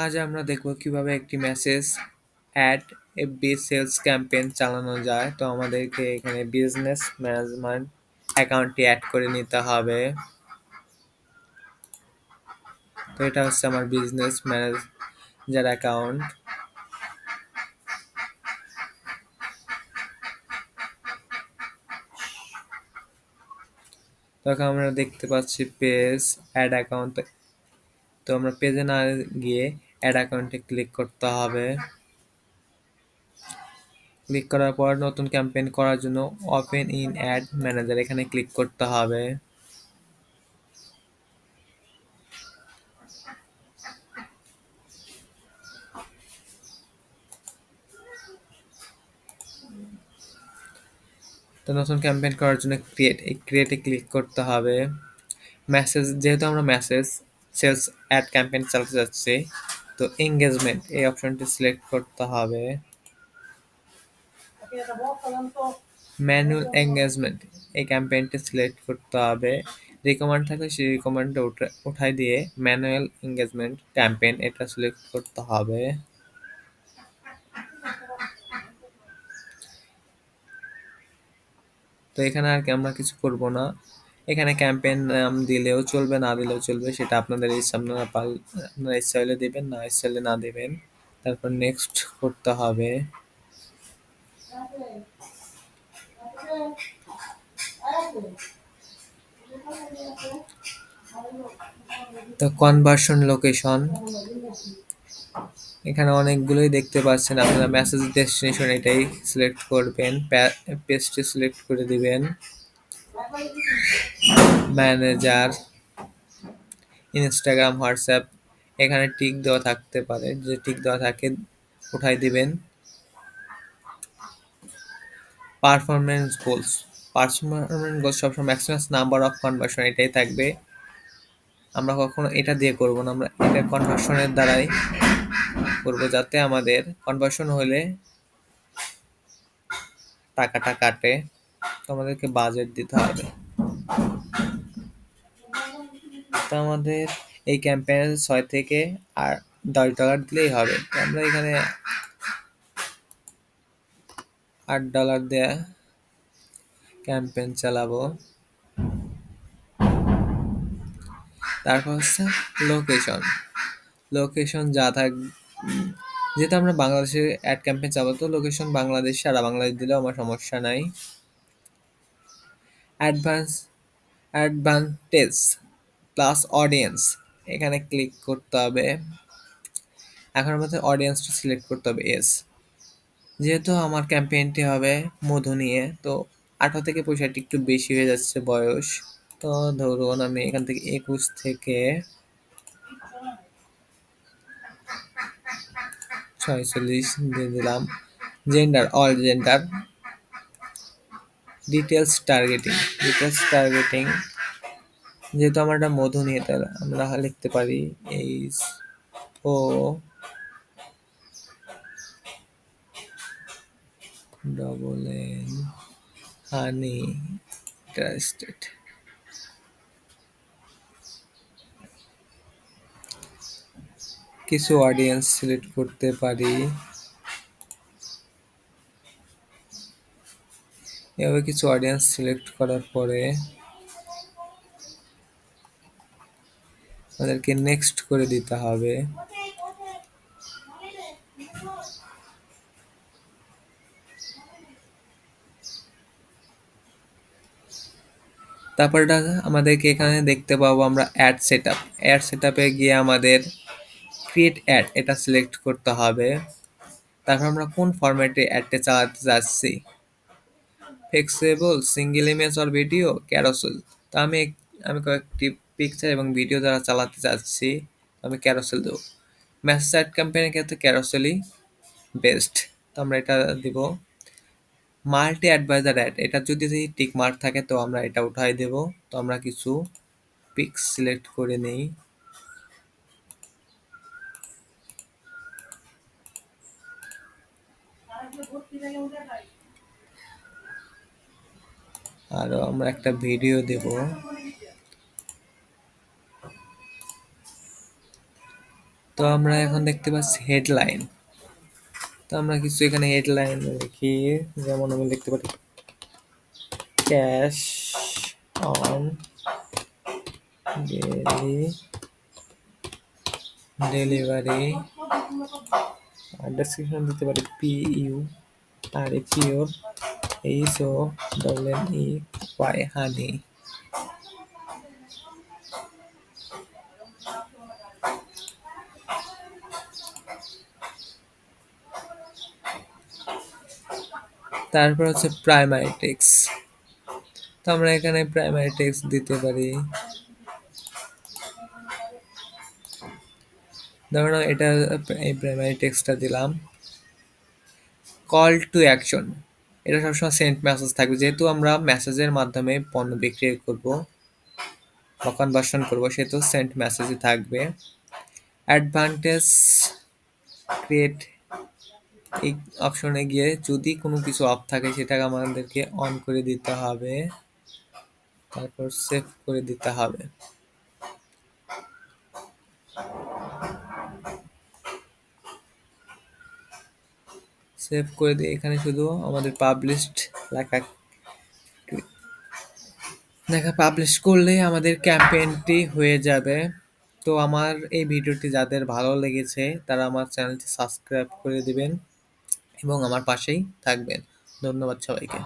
আজ আমরা দেখব কিভাবে একটি message ad FB sales campaign চালানো যায়। তো আমাদেরকে এখানে বিজনেস ম্যানেজমেন্ট অ্যাকাউন্টটি অ্যাড করে নিতে হবে। তো এটা হচ্ছে আমার বিজনেস ম্যানেজার অ্যাকাউন্ট। তখন আমরা দেখতে পাচ্ছি পেজ অ্যাড অ্যাকাউন্ট। তো আমরা পেজে না গিয়ে অ্যাড অ্যাকাউন্টে ক্লিক করতে হবে। ক্লিক করার পর নতুন ক্যাম্পেইন করার জন্য ওপেন ইন অ্যাড ম্যানেজার এখানে ক্লিক করতে হবে। তো নতুন ক্যাম্পেইন করার জন্য ক্রিয়েটে ক্লিক করতে হবে। মেসেজ যেহেতু আমরা মেসেজ সেলস অ্যাড ক্যাম্পেইন চালাতে যাচ্ছি, তো এঙ্গেজমেন্ট এই অপশনটি সিলেক্ট করতে হবে। ম্যানুয়াল এঙ্গেজমেন্ট এই ক্যাম্পেইনটি সিলেক্ট করতে হবে। রিকমেন্ড থাকলে সেই রিকমেন্ডটা উঠাই দিয়ে ম্যানুয়াল এঙ্গেজমেন্ট ক্যাম্পেইন এটা সিলেক্ট করতে হবে। তো এখানে আর কি আমরা কিছু করব না। এখানে ক্যাম্পেইন নাম দিলেও চলবে, না দিলেও চলবে, সেটা আপনাদের ইচ্ছা। আপনারা ইচ্ছা হলে দিবেন, না ইচ্ছা হলে না দিবেন। তারপর নেক্সট করতে হবে। তো কনভার্সন লোকেশন এখানে অনেকগুলোই দেখতে পাচ্ছেন। আপনারা মেসেজ ডেস্টিনেশন এটাই সিলেক্ট করবেন, পেজটি সিলেক্ট করে দিবেন। ম্যানেজার ইনস্টাগ্রাম হোয়াটসঅ্যাপ এখানে টিক দেওয়া থাকতে পারে, যে টিক দেওয়া থাকে উঠাই দিবেন। পারফরমেন্স গোলস সবসময় ম্যাক্সিমাম নাম্বার অফ কনভার্সন এটাই থাকবে। আমরা কখনো এটা দিয়ে করব না, আমরা এটা কনভার্সনের দ্বারাই করব, যাতে আমাদের কনভার্সন হলে টাকাটা কাটে। তো আমাদেরকে বাজেট দিতে হবে। তো আমাদের এই ক্যাম্পেইনে 6 থেকে আর $10 দিলেই হবে। তো আমরা এখানে $8 দিয়ে ক্যাম্পেইন চালাবো। তারপর হচ্ছে লোকেশন। লোকেশন যা যেহেতু আমরা বাংলাদেশে অ্যাড ক্যাম্পেইন চালাবো, তো লোকেশন বাংলাদেশ, সারা বাংলাদেশ দিলেও আমার সমস্যা নাই। অ্যাডভান্টেজ প্লাস অডিয়েন্স এখানে ক্লিক করতে হবে। এখন আমাদের অডিয়েন্সটা সিলেক্ট করতে হবে। যেহেতু আমার ক্যাম্পেইনটি হবে মধু নিয়ে, তো 18 থেকে 65 একটু বেশি হয়ে যাচ্ছে বয়স। তো ধরুন আমি এখান থেকে 21 থেকে 46 দিয়ে দিলাম। Gender all gender. Details targeting যেহেতু আমার এটা মধু নিয়ে, তাহলে আমরা লিখতে পারি ও n হানি ইন্টারেস্টেড। কিছু অডিয়েন্স সিলেক্ট করতে পারি। এভাবে কিছু অডিয়েন্স সিলেক্ট করার পরে আমাদেরকে নেক্সট করে দিতে হবে। তারপরটা আমাদেরকে এখানে দেখতে পাবো আমরা অ্যাড সেটআপে গিয়ে আমাদের ক্রিয়েট অ্যাড এটা সিলেক্ট করতে হবে। তারপর আমরা কোন ফরম্যাটে অ্যাডটা চালাতে যাচ্ছি, flexible, single image or video, carousel. তো আমি কয়েকটি পিকচার এবং ভিডিও দ্বারা চালাতে চাচ্ছি, আমি ক্যারোসেল দেবো। মেসেজ অ্যাড ক্যাম্পেইনের ক্ষেত্রে ক্যারোসেলই বেস্ট। তো আমরা এটা দিব। মাল্টি অ্যাডভাইজার অ্যাড এটা যদি টিক মার্ক থাকে তো আমরা এটা উঠাই দেব। তো আমরা কিছু পিক্স সিলেক্ট করে নেই। আরো আমরা একটা ভিডিও দেব। তো আমরা এখন দেখতে পাচ্ছি হেডলাইন। তো আমরা কিছু এখানে হেডলাইন লিখি, যেমন আমি লিখতে পারি ক্যাশ অন ডেলিভারি। আর ডেসক্রিপশন দিতে পারি PU আর পিওর HONEY হানি। তারপর হচ্ছে প্রাইমারি টেক্সট। তো আমরা এখানে প্রাইমারি টেক্সট দিতে পারি, ধরো এটা, এই প্রাইমারি টেক্সটটা দিলাম। কল টু অ্যাকশন, এটা সবসময় সেন্ট মেসেজ থাকবে, যেহেতু আমরা মেসেজের মাধ্যমে পণ্য বিক্রি করব বা কনভার্সন করব, সেহেতু সেন্ট মেসেজই থাকবে। অ্যাডভান্টেজ ক্রিয়েট, এই অপশনে গিয়ে যদি কোনো কিছু অফ থাকে সেটাকে আমাদেরকে অন করে দিতে হবে, তারপর সেভ করে দিতে হবে। সেভ করে দিয়ে এখানে শুধু আমাদের পাবলিশড লেখা পাবলিশ করলেই আমাদের ক্যাম্পেইনটি হয়ে যাবে। তো আমার এই ভিডিওটি যাদের ভালো লেগেছে তারা আমার চ্যানেলটি সাবস্ক্রাইব করে দিবেন এবং আমার পাশেই থাকবেন। ধন্যবাদ সবাইকে।